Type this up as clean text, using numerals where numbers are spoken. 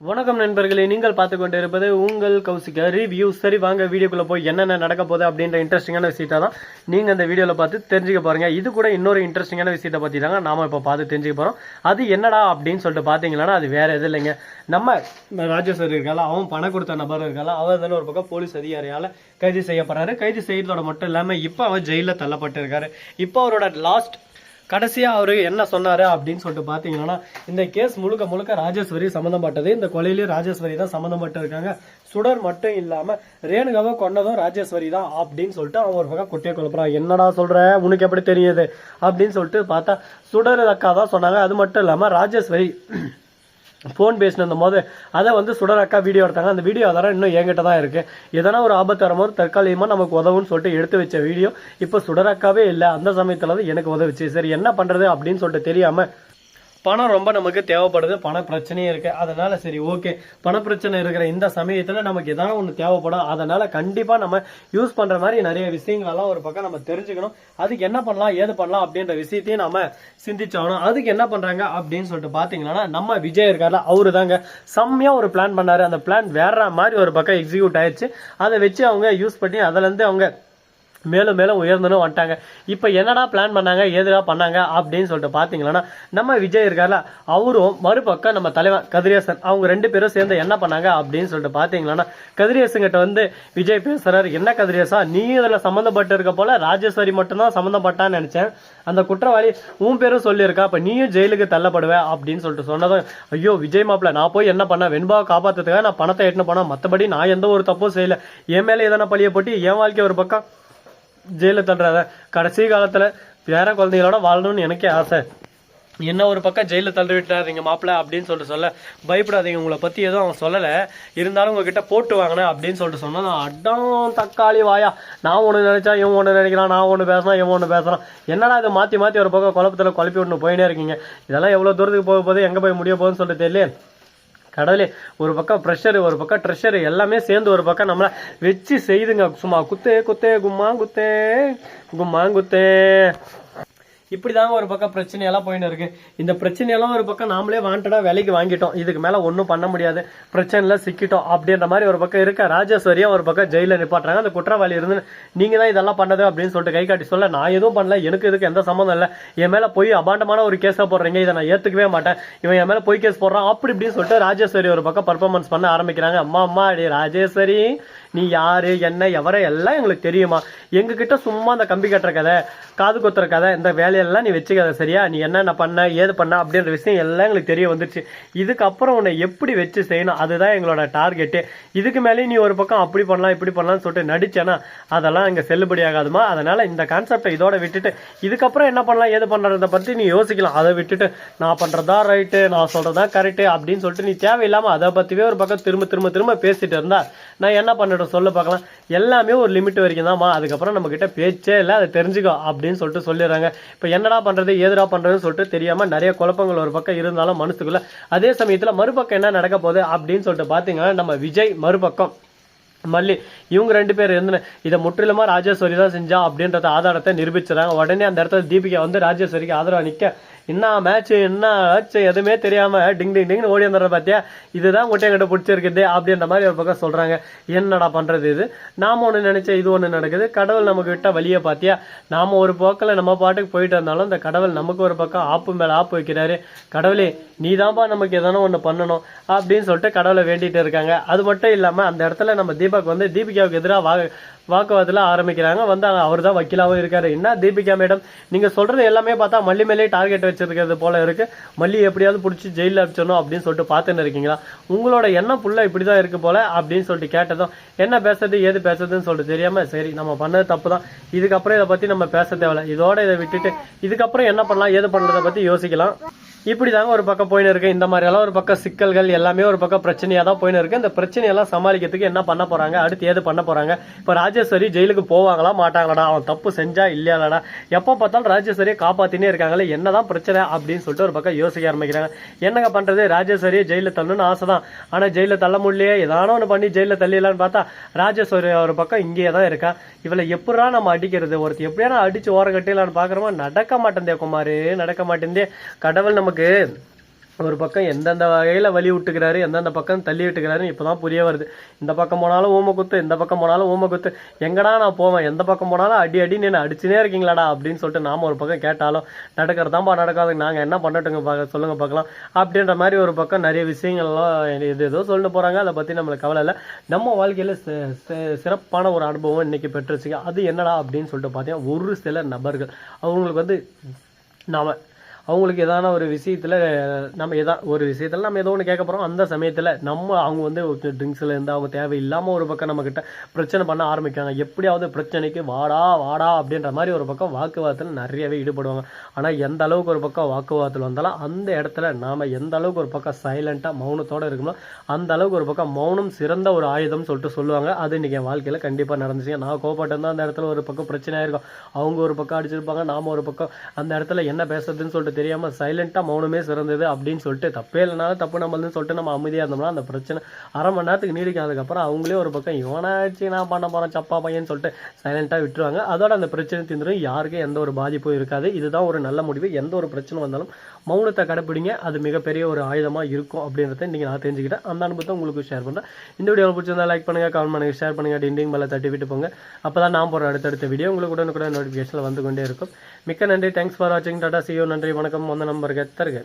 வணக்கம் நண்பர்களே, நீங்கள் பார்த்து கொண்டு இருப்பது உங்கள் கௌசிகா ரிவ்யூ. சரி வாங்க வீடியோக்குள்ள போய் என்னென்ன நடக்க போகுது அப்படின்ற இன்ட்ரெஸ்டிங்கான விஷயத்தை தான் நீங்க இந்த வீடியோல பார்த்து தெரிஞ்சுக்க போறீங்க. இது கூட இன்னொரு இன்ட்ரெஸ்டிங்கான விஷயத்தை பத்தி தாங்க நாம இப்போ பார்த்து தெரிஞ்சுக்க போறோம். அது என்னடா அப்படின்னு சொல்லிட்டு பாத்தீங்கன்னா அது வேற எதுவும் இல்லைங்க. நம்ம ராஜேஸ்வரி இருக்கால, அவன் பணம் கொடுத்த நபர் இருக்கால, அவர் தானே ஒரு பக்கம் போலீஸ் அதிகாரியால கைது செய்யப்படுறாரு. கைது செய்யறதோட மட்டும் இல்லாம இப்ப அவர் ஜெயில தள்ளப்பட்டு இருக்காரு. இப்போ அவரோட லாஸ்ட் கடைசியா அவரு என்ன சொன்னாரு அப்படின்னு சொல்லிட்டு பாத்தீங்கன்னா, இந்த கேஸ் முழுக்க முழுக்க ராஜேஸ்வரி சம்பந்தப்பட்டது. இந்த கொலையிலேயே ராஜேஸ்வரி தான் சம்பந்தப்பட்டு இருக்காங்க. சுடர் மட்டும் இல்லாம ரேணுகாவை கொண்டதும் ராஜேஸ்வரி தான் அப்படின்னு சொல்லிட்டு அவன் ஒரு பக்கம் குட்டியை குழப்பறான். என்னடா சொல்ற, உனக்கு எப்படி தெரியுது அப்படின்னு சொல்லிட்டு பார்த்தா சுடர் அக்கா தான் சொன்னாங்க. அது மட்டும் இல்லாம ராஜேஸ்வரி ஃபோன் பேசின போது அதை சுடர் அக்கா வீடியோ எடுத்தாங்க. அந்த வீடியோ அதெல்லாம் இன்னும் என்கிட்ட தான் இருக்கு. எதனா ஒரு ஆபத்து வரும்போது தற்காலிகமாக நமக்கு உதவுன்னு சொல்லிட்டு எடுத்து வச்ச வீடியோ இப்போ சுடர் அக்காவே இல்லை. அந்த சமயத்தில் தான் எனக்கு உதவுச்சு. சரி என்ன பண்றது அப்படின்னு சொல்லிட்டு தெரியாம, பணம் ரொம்ப நமக்கு தேவைப்படுது, பண பிரச்சனையே இருக்கு. அதனால சரி ஓகே, பண பிரச்சனை இருக்கிற இந்த சமயத்துல நமக்கு எதாவது ஒண்ணு தேவைப்படும். அதனால கண்டிப்பா நம்ம யூஸ் பண்ற மாதிரி நிறைய விஷயங்களெல்லாம் ஒரு பக்கம் நம்ம தெரிஞ்சுக்கணும். அதுக்கு என்ன பண்ணலாம் ஏது பண்ணலாம் அப்படின்ற விஷயத்தையும் நம்ம சிந்திச்சாகணும். அதுக்கு என்ன பண்றாங்க அப்படின்னு சொல்லிட்டு பாத்தீங்கன்னா, நம்ம விஜய் இருக்காருல, அவரு தாங்க செம்மையா ஒரு பிளான் பண்ணாரு. அந்த பிளான் வேற மாதிரி ஒரு பக்கம் எக்ஸிக்யூட் ஆயிடுச்சு. அதை வச்சு அவங்க யூஸ் பண்ணி அதுல இருந்து அவங்க மேலும் மேலும் உயர்ந்தனும் வந்துட்டாங்க. இப்ப என்னடா பிளான் பண்ணாங்க ஏதுடா பண்ணாங்க அப்படின்னு சொல்லிட்டு பாத்தீங்கன்னா, நம்ம விஜய் இருக்காருல, அவரும் மறுபக்கம் நம்ம தலைவன் கதிரேசன், அவங்க ரெண்டு பேரும் சேர்ந்து என்ன பண்ணாங்க அப்படின்னு சொல்லிட்டு பாத்தீங்கன்னா, கதிரேசன் கிட்ட விஜய் பேசுறாரு. என்ன கதிரேசா, நீ இதுல சம்பந்தப்பட்டு இருக்க போல, ராஜேஸ்வரி மட்டும்தான் சம்பந்தப்பட்டான்னு நினைச்சேன். அந்த குற்றவாளி உன் பேரும் சொல்லியிருக்கா, அப்ப நீயும் ஜெயிலுக்கு தள்ளப்படுவ அப்படின்னு சொல்லிட்டு சொன்னதும், ஐயோ விஜய் மாப்பிள்ள, நான் போய் என்ன பண்ண, வெண்பாவை காப்பாத்துறதுக்காக நான் பணத்தை எட்டுன்னு போனா, மத்தபடி நான் எந்த ஒரு தப்பும் செய்யல. என் மேல எதனா பழிய போட்டு என் வாழ்க்கை ஒரு பக்கம் ஜெயில தள்ளுறாத. கடைசி காலத்துல வேற குழந்தைகளோட வாழணும்னு எனக்கே ஆசை. என்ன ஒரு பக்கம் ஜெயில தள்ளி விட்டாருங்க மாப்பிள்ள அப்படின்னு சொல்லிட்டு சொல்ல, பயப்படாதீங்க, உங்களை பத்தி எதுவும் அவன் சொல்லலை, இருந்தாலும் உங்ககிட்ட போட்டு வாங்கினேன் அப்படின்னு சொல்லிட்டு சொன்னா, அடம் தக்காளி வாயா, நான் ஒன்று நினைச்சா இவன் ஒன்று நினைக்கிறான், நான் ஒன்று பேசுறான் இவன் ஒன்று பேசுறான், என்னடா இது மாத்தி மாத்தி ஒரு பக்கம் குழப்பத்துல குழப்பி விட்டு போயினே இருக்கீங்க. இதெல்லாம் எவ்வளவு தூரத்துக்கு போக போகுது, எங்க போய் முடிய போகுதுன்னு சொல்லிட்டு தெரியல. கடவுளே, ஒரு பக்கம் ப்ரெஷர் ஒரு பக்கம் ட்ரெஷர் எல்லாமே சேர்ந்து ஒரு பக்கம் நம்மள வச்சு செய்துங்க. சும்மா குத்தே குத்தே கும்மா குத்தே கும்மா குத்தே, இப்படிதாங்க ஒரு பக்கம் பிரச்சனையெல்லாம் போயின்னு இருக்கு. இந்த பிரச்சனையெல்லாம் ஒரு பக்கம் நாமளே வாண்டடா விலைக்கு வாங்கிட்டோம், இதுக்கு மேல ஒன்றும் பண்ண முடியாது, பிரச்சனைல சிக்கிட்டோம் அப்படின்ற மாதிரி ஒரு பக்கம் இருக்க. ராஜேஸ்வரியா ஒரு பக்கம் ஜெயில நிப்பாட்டுறாங்க. அந்த குற்றவாளி இருந்து நீங்க தான் இதெல்லாம் பண்ணது அப்படின்னு சொல்லிட்டு கை காட்டி சொல்ல, நான் எதுவும் பண்ணல, எனக்கு இதுக்கு எந்த சம்மந்தம் இல்லை, என் மேல போய் அபாண்டமான ஒரு கேஸா போடுறீங்க, இதை நான் ஏத்துக்கவே மாட்டேன், இவன் என் மேல போய் கேஸ் போடுறான் அப்படி இப்படின்னு சொல்லிட்டு ராஜேஸ்வரி ஒரு பக்கம் பர்ஃபார்மன்ஸ் பண்ண ஆரம்பிக்கிறாங்க. அம்மா அம்மா அடி ராஜேஸ்வரி, நீ யாரு என்ன எவரை எல்லாம் எங்களுக்கு தெரியுமா, எங்க கிட்ட சும்மா அந்த கம்பி கட்டுற கதை காது கொத்துற கதை இந்த வேலையெல்லாம் நீ வச்சுக்காத சரியா, நீ என்னென்ன பண்ண ஏது பண்ண அப்படின்ற விஷயம் எல்லாம் எங்களுக்கு தெரிய வந்துருச்சு. இதுக்கப்புறம் உன்னை எப்படி வச்சு செய்யணும் அதுதான் எங்களோட டார்கெட்டு. இதுக்கு மேலே நீ ஒரு பக்கம் அப்படி பண்ணலாம் இப்படி பண்ணலாம்னு சொல்லிட்டு நடிச்சேன்னா அதெல்லாம் இங்க செல்லுபடி ஆகாதுமா. அதனால இந்த கான்செப்டை இதோட விட்டுட்டு இதுக்கப்புறம் என்ன பண்ணலாம் ஏது பண்றதை பத்தி நீ யோசிக்கலாம். அதை விட்டுட்டு நான் பண்றதா ரைட்டு, நான் சொல்றதா கரெக்டு அப்படின்னு சொல்லிட்டு நீ தேவையில்லாம அதை பத்திவே ஒரு பக்கம் திரும்ப திரும்ப திரும்ப பேசிட்டு இருந்தா நான் என்ன பண்ணிட்டோம் சொல்ல பார்க்கலாம். எல்லாமே ஒரு லிமிட் வரைக்கும் தான்மா, அதுக்கப்புறம் நம்ம கிட்ட பேச்சே இல்லை, அதை தெரிஞ்சுக்கோ அப்படின்னு சொல்லிட்டு சொல்லிடுறாங்க. இப்ப என்னடா பண்றது ஏதுடா பண்றதுன்னு சொல்லிட்டு தெரியாம நிறைய குழப்பங்கள் ஒரு பக்கம் இருந்தாலும் மனசுக்குள்ள. அதே சமயத்துல மறுபக்கம் என்ன நடக்க போகுது அப்படின்னு சொல்லிட்டு பாத்தீங்கன்னா, நம்ம விஜய் மறுபக்கம் மல்லி, இவங்க ரெண்டு பேர் இருந்து இதை முற்றிலுமா ராஜேஸ்வரி தான் செஞ்சா அப்படின்றத ஆதாரத்தை நிரூபிச்சுறாங்க. உடனே அந்த இடத்துல தீபிகா ராஜேஸ்வரிக்கு ஆதரவா நிக்க, என்ன மேட்ச் என்ன ஆச்சு எதுவுமே தெரியாம டிங் டிங் டிங்னு ஓடி வந்துடுற பாத்தியா, இதுதான் முட்டையை கிட்ட பிடிச்சிருக்குது அப்படின்ற மாதிரி ஒரு பக்கம் சொல்றாங்க. என்னடா பண்றது, இது நாம ஒண்ணு நினைச்ச இது ஒண்ணு நடக்குது, கடவுள் நமக்கு விட்ட வழியை பாத்தியா, நாம ஒரு போக்கில் நம்ம பாட்டுக்கு போயிட்டு இருந்தாலும் இந்த கடவுள் நமக்கு ஒரு பக்கம் ஆப்பு மேல ஆப்பு வைக்கிறாரு. கடவுளே நீதான்பா நமக்கு எதனா ஒண்ணு பண்ணணும் அப்படின்னு சொல்லிட்டு கடவுளை வேண்டிட்டு இருக்காங்க. அது மட்டும் இல்லாம அந்த இடத்துல நம்ம தீபிகாவுக்கு எதிராக வாக்குவாதத்துல ஆரம்பிக்கிறாங்க. அவர் தான் வக்கீலாவும் இருக்காரு. என்ன தீபிகா மேடம், நீங்க சொல்றது எல்லாமே பார்த்தா மல்லி மேலே டார்கெட் வச்சிருக்கிறது போல இருக்கு, மல்லி எப்படியாவது பிடிச்சி ஜெயில அடிச்சணும் அப்படின்னு சொல்லிட்டு பார்த்துன்னு இருக்கீங்களா, உங்களோட எண்ணம் ஃபுல்லா இப்படிதான் இருக்கு போல அப்படின்னு சொல்லிட்டு கேட்டதும், என்ன பேசுறது ஏது பேசுறதுன்னு சொல்லிட்டு தெரியாம, சரி நம்ம பண்ணது தப்பு தான், இதுக்கப்புறம் இதை பத்தி நம்ம பேச தேவையில்ல, இதோட இதை விட்டுட்டு இதுக்கப்புறம் என்ன பண்ணலாம் ஏது பண்றதை பத்தி யோசிக்கலாம். இப்படிதாங்க ஒரு பக்கம் போயின்னு இருக்கு. இந்த மாதிரி எல்லாம் ஒரு பக்கம் சிக்கல்கள் எல்லாமே ஒரு பக்கம் பிரச்சனையா தான் போயின்னு இருக்கு. இந்த பிரச்சனையெல்லாம் சமாளிக்கிறதுக்கு என்ன பண்ண போறாங்க, அடுத்து ஏது பண்ண போறாங்க. இப்ப ராஜேஸ்வரி ஜெயிலுக்கு போவாங்களா மாட்டாங்களாடா, அவன் தப்பு செஞ்சா இல்லையாடா, எப்ப பார்த்தாலும் ராஜேஸ்வரியை காப்பாத்தினே இருக்காங்களே, என்னதான் பிரச்சனை அப்படின்னு சொல்லிட்டு ஒரு பக்கம் யோசிக்க ஆரம்பிக்கிறாங்க. என்னங்க பண்றது, ராஜேஸ்வரியை ஜெயில தள்ளணும்னு ஆசைதான், ஆனா ஜெயில தள்ள முடியலையே, ஏதானோ ஒண்ணு பண்ணி ஜெயில தள்ளிடலான்னு பார்த்தா ராஜேஸ்வரி ஒரு பக்கம் இங்கேயே தான் இருக்கா. இவளை எப்படா நம்ம அடிக்கிறது, ஒருத்தர் எப்படியா அடிச்சு ஓரம் கட்டிடலான்னு பாக்குறோமா, நடக்க மாட்டேந்தே குமாரு, நடக்க மாட்டேந்தே. கடவுள் நமக்கு ஒரு பக்கம் எந்தெந்த வகையில் வழி விட்டுக்கிறாரு, எந்தெந்த பக்கம் தள்ளி விட்டுக்கிறாருன்னு இப்போ தான் புரிய வருது. இந்த பக்கம் போனாலும் ஊமை குத்து, இந்த பக்கம் போனாலும் ஊமை குத்து, எங்கடா நான் போவேன், எந்த பக்கம் போனாலும் அடி அடி நீ அடிச்சுனே இருக்கீங்களாடா அப்படின்னு சொல்லிட்டு நாம் ஒரு பக்கம் கேட்டாலும் நடக்கிறதாம்பா நடக்காது, நாங்கள் என்ன பண்ணட்டுங்க சொல்லுங்க பார்க்கலாம் அப்படின்ற மாதிரி ஒரு பக்கம் நிறைய விஷயங்கள்லாம் இது ஏதோ சொல்லிட்டு போகிறாங்க. அதை பற்றி நம்மளுக்கு கவலை இல்லை. நம்ம வாழ்க்கையில் சிறப்பான ஒரு அனுபவம் இன்னைக்கு பெற்றுச்சுங்க. அது என்னடா அப்படின்னு சொல்லிட்டு பார்த்தீங்கன்னா, ஒரு சில நபர்கள் அவங்களுக்கு வந்து நாம அவங்களுக்கு ஏதான ஒரு விஷயத்தில் நம்ம ஏதோ ஒன்று கேட்க போகிறோம். அந்த சமயத்தில் அவங்க வந்து ட்ரிங்க்ஸில் இருந்து அவங்க தேவையில்லாமல் ஒரு பக்கம் நம்மக்கிட்ட பிரச்சனை பண்ண ஆரம்பிக்கிறாங்க. எப்படியாவது பிரச்சனைக்கு வாடா வாடா அப்படின்ற மாதிரி ஒரு பக்கம் வாக்குவாதத்தில் நிறையவே ஈடுபடுவாங்க. ஆனால் எந்த அளவுக்கு ஒரு பக்கம் வாக்குவாதத்தில் வந்தாலும் அந்த இடத்துல நாம் எந்த அளவுக்கு ஒரு பக்கம் சைலண்ட்டாக மௌனத்தோடு இருக்கணும், அந்த அளவுக்கு ஒரு பக்கம் மௌனம் சிறந்த ஒரு ஆயுதம் சொல்லிட்டு சொல்லுவாங்க. அது இன்றைக்கி என் வாழ்க்கையில் கண்டிப்பாக நடந்துச்சுங்க. நான் கோபப்பட்டு இருந்தால் அந்த இடத்துல ஒரு பக்கம் பிரச்சனையாக இருக்கும், அவங்க ஒரு பக்கம் அடிச்சிருப்பாங்க, நாம் ஒரு பக்கம் அந்த இடத்துல என்ன பேசுறதுன்னு சொல்லிட்டு தெரியாமல் சைலண்டாக மௌனமே சிறந்தது அப்படின்னு சொல்லிட்டு தப்பே இல்லைனாலும் தப்பு நம்மளுன்னு சொல்லிட்டு நம்ம அமைதியாக இருந்தோம்னா அந்த பிரச்சனை அரை மணி நேரத்துக்கு நீடிக்கும். அதுக்கப்புறம் அவங்களே ஒரு பக்கம் இவனாச்சு நான் பண்ண போகிறேன் சப்பா பையன்னு சொல்லிட்டு சைலண்டாக விட்டுருவாங்க. அதோட அந்த பிரச்சனை தீர்ந்துடும், யாருக்கும் எந்த ஒரு பாதிப்பும் இருக்காது. இதுதான் ஒரு நல்ல முடிவு. எந்த ஒரு பிரச்சனை வந்தாலும் மௌனத்தை கடைப்பிடிங்க, அது மிகப்பெரிய ஒரு ஆயுதமாக இருக்கும் அப்படின்றத இன்றைக்கி நான் தெரிஞ்சுக்கிட்டேன். அந்த அனுபவத்தை உங்களுக்கு ஷேர் பண்ணுறேன். இந்த வீடியோ பிடிச்சிருந்தா லைக் பண்ணுங்கள், கமெண்ட் பண்ணுங்கள், ஷேர் பண்ணுங்கள், டிண்டிங் மேலே தட்டி விட்டு போங்க. அப்போ தான் நான் போகிற அடுத்தடுத்த வீடியோ உங்களுக்கு கூட நோட்டிஃபிகேஷனில் வந்து கொண்டே இருக்கும். மிக்க நன்றி. தேங்க்ஸ் ஃபார் வாட்சிங். Tata, see you. நன்றி, வணக்கம். வந்த நம்பருக்கு தருக.